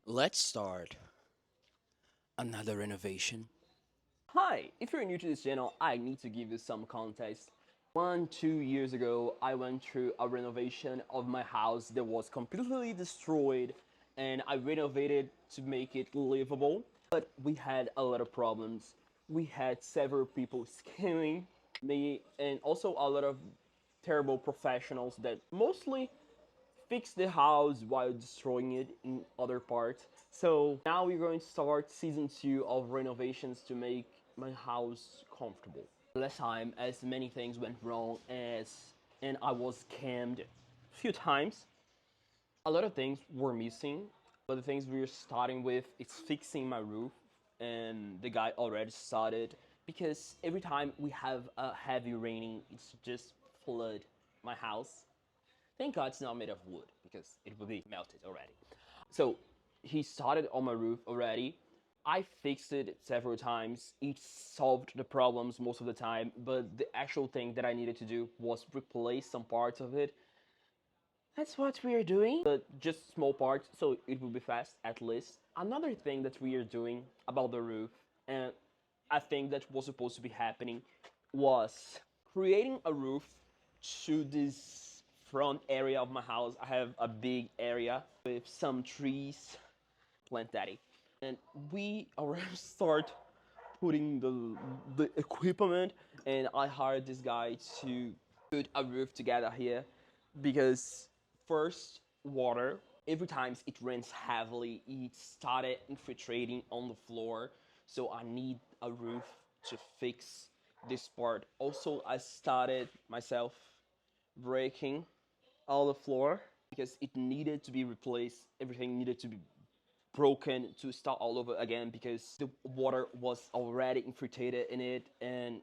Let's start another renovation. Hi, if you're new to this channel, I need to give you some context. 2 years ago, I went through a renovation of my house that was completely destroyed and I renovated to make it livable. But we had a lot of problems. We had several people scamming me and also a lot of terrible professionals that mostly fix the house while destroying it in other parts. So now we're going to start season 2 of renovations to make my house comfortable. Last time, as many things went wrong and I was scammed a few times, a lot of things were missing, but the things we are starting with is fixing my roof, and the guy already started because every time we have a heavy raining, it's just flood my house. Thank God it's not made of wood because it would be melted already. So he started on my roof already. I fixed it several times. It solved the problems most of the time, but the actual thing that I needed to do was replace some parts of it. That's what we are doing, but just small parts, so it will be fast at least. Another thing that we are doing about the roof, and I think that was supposed to be happening, was creating a roof to this front area of my house. I have a big area with some trees, plant daddy, and we already start putting the equipment, and I hired this guy to put a roof together here because first water every time it rains heavily it started infiltrating on the floor, so I need a roof to fix this part. Also, I started myself breaking all the floor because it needed to be replaced. Everything needed to be broken to start all over again because the water was already infiltrated in it, and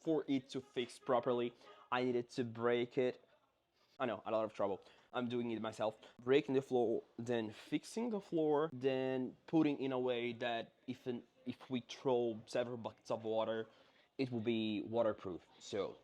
for it to fix properly I needed to break it. I know, a lot of trouble. I'm doing it myself. Breaking the floor, then fixing the floor, then putting in a way that if we throw several buckets of water, it will be waterproof. So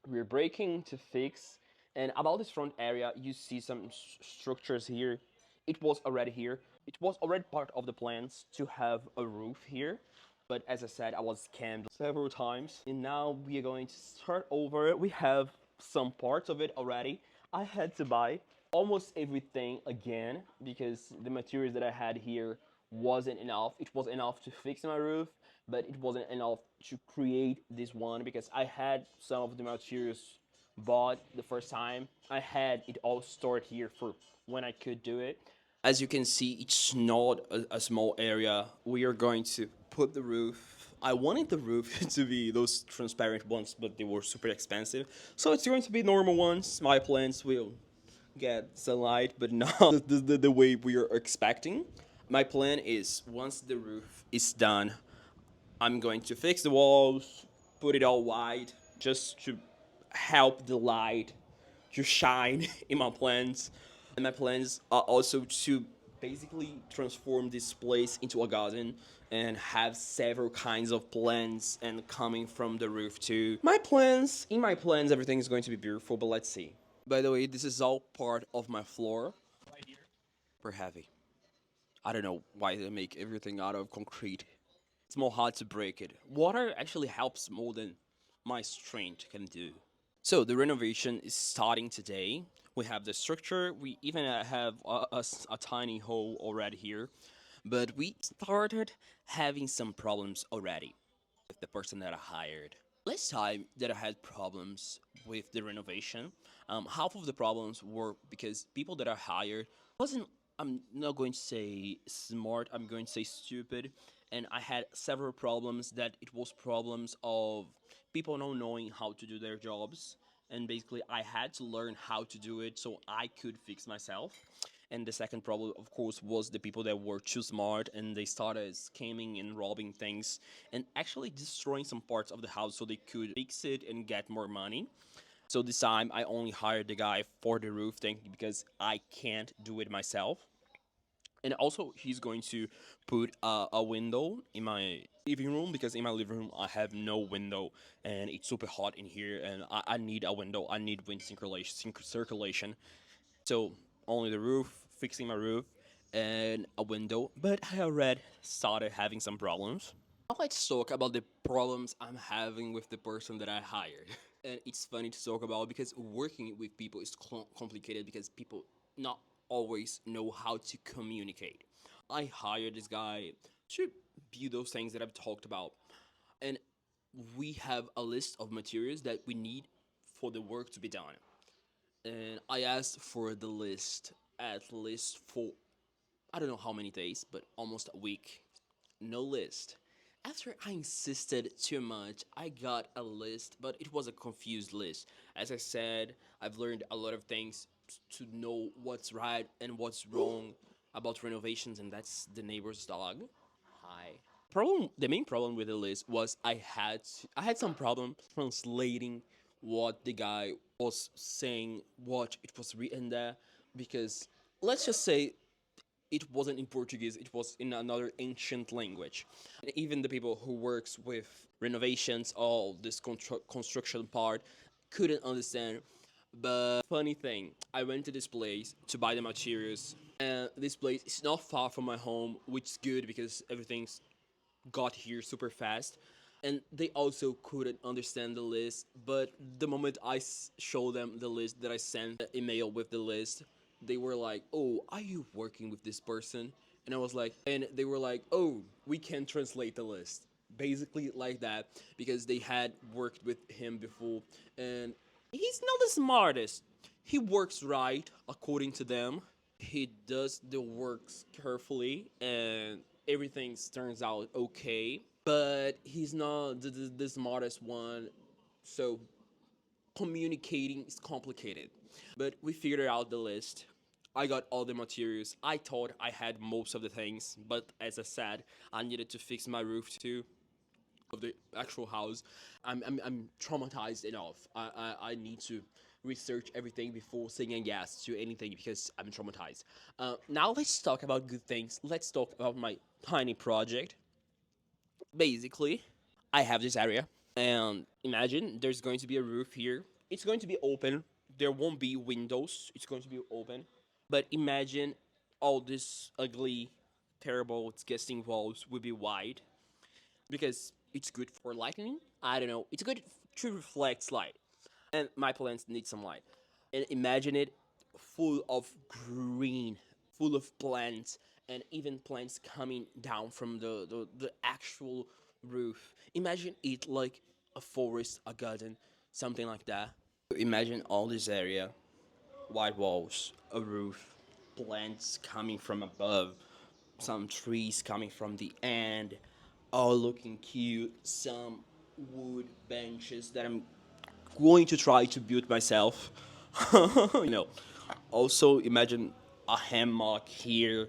we're breaking to fix. And about this front area, you see some structures here. It was already here. It was already part of the plans to have a roof here. But as I said, I was scammed several times. And now we are going to start over. We have some parts of it already. I had to buy almost everything again because the materials that I had here wasn't enough. It was enough to fix my roof, but it wasn't enough to create this one because I had some of the materials bought the first time. I had it all stored here for when I could do it. As you can see, it's not a small area. We are going to put the roof. I wanted the roof to be those transparent ones, but they were super expensive. So it's going to be normal ones. My plants will get sunlight, but not the way we are expecting. My plan is once the roof is done, I'm going to fix the walls, put it all white, just to help the light to shine in my plants. And my plans are also to basically transform this place into a garden and have several kinds of plants and coming from the roof too. In my plans, everything is going to be beautiful, but let's see. By the way, this is all part of my floor. Super heavy. I don't know why they make everything out of concrete. It's more hard to break it. Water actually helps more than my strength can do. So the renovation is starting today. We have the structure. We even have a tiny hole already here. But we started having some problems already with the person that I hired. Last time that I had problems with the renovation, half of the problems were because people that I hired wasn't. I'm not going to say smart. I'm going to say stupid. And I had several problems that it was problems of people not knowing how to do their jobs. And basically, I had to learn how to do it so I could fix myself. And the second problem, of course, was the people that were too smart and they started scamming and robbing things and actually destroying some parts of the house so they could fix it and get more money. So this time, I only hired the guy for the roof thing because I can't do it myself. And also, he's going to put a window in my living room because in my living room I have no window and it's super hot in here and I need a window. I need wind circulation. So only the roof, fixing my roof, and a window, but I already started having some problems. Now let's talk about the problems I'm having with the person that I hired. And it's funny to talk about because working with people is complicated because people not always know how to communicate. I hired this guy to build those things that I've talked about, and we have a list of materials that we need for the work to be done. And I asked for the list at least for I don't know how many days, but almost a week. No list. After I insisted too much, I got a list, but it was a confused list. As I said, I've learned a lot of things to know what's right and what's wrong about renovations, and that's the neighbor's dog. Hi. The main problem with the list was I had some problem translating what the guy was saying, what it was written there, because let's just say it wasn't in Portuguese, it was in another ancient language. And even the people who works with renovations, all this construction part, couldn't understand. But funny thing, I went to this place to buy the materials, and this place is not far from my home, which is good because everything's got here super fast. And they also couldn't understand the list, but the moment I show them the list that I sent the email with the list, they were like, "Oh, are you working with this person?" And I was like, and they were like, "Oh, we can translate the list." Basically like that, because they had worked with him before, and he's not the smartest. He works right according to them. He does the works carefully, and everything turns out okay. But he's not the smartest one, so communicating is complicated. But we figured out the list. I got all the materials. I thought I had most of the things, but as I said, I needed to fix my roof too of the actual house. I'm traumatized enough. I need to research everything before saying yes to anything because I'm traumatized. Now let's talk about good things. Let's talk about my tiny project. Basically, I have this area, and imagine there's going to be a roof here. It's going to be open. There won't be windows. It's going to be open. But imagine all this ugly, terrible, disgusting walls will be wide because it's good for lighting. I don't know. It's good to reflect light, and my plants need some light. And imagine it full of green, full of plants, and even plants coming down from the actual roof. Imagine it like a forest, a garden, something like that. Imagine all this area, white walls, a roof, plants coming from above, some trees coming from the end, all looking cute, some wood benches that I'm going to try to build myself. you know. Also, imagine a hammock here,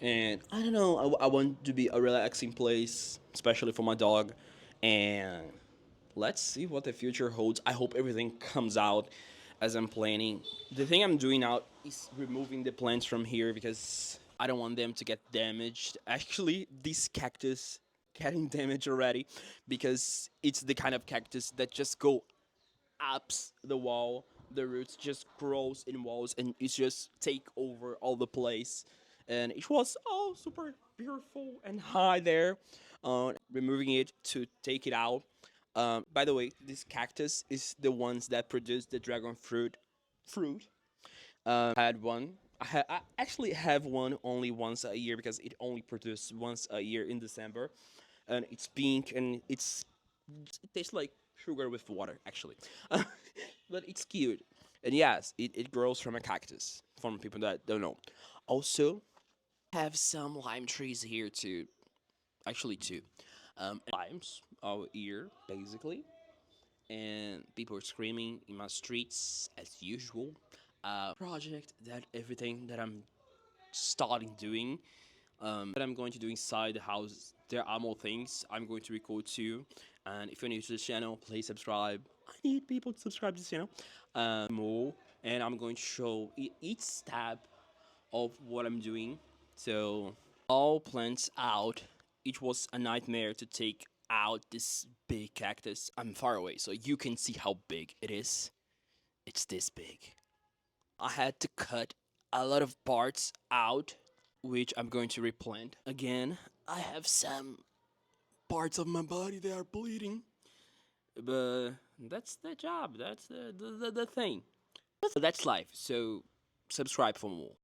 and I don't know. I want to be a relaxing place, especially for my dog. And let's see what the future holds. I hope everything comes out as I'm planning. The thing I'm doing now is removing the plants from here because I don't want them to get damaged. Actually, this cactus getting damaged already because it's the kind of cactus that just go ups the wall. The roots just grows in walls and it just take over all the place. And it was all super beautiful and high there. Removing it to take it out. By the way, this cactus is the ones that produce the dragon fruit. Fruit. Had one. I actually have one only once a year because it only produces once a year in December, and it's pink and it tastes like sugar with water actually, but it's cute. And yes, it grows from a cactus. For people that don't know, also have some lime trees here too. Actually, two limes are here basically, and people are screaming in my streets as usual. Project that everything that I'm starting doing, that I'm going to do inside the house. There are more things I'm going to record too. And if you're new to this channel, please subscribe. I need people to subscribe to this channel. More, and I'm going to show each step of what I'm doing. So all plants out. It was a nightmare to take out this big cactus. I'm far away, so you can see how big it is. It's this big. I had to cut a lot of parts out which I'm going to replant. Again, I have some parts of my body that are bleeding, but that's the job. That's the thing. That's life. So subscribe for more.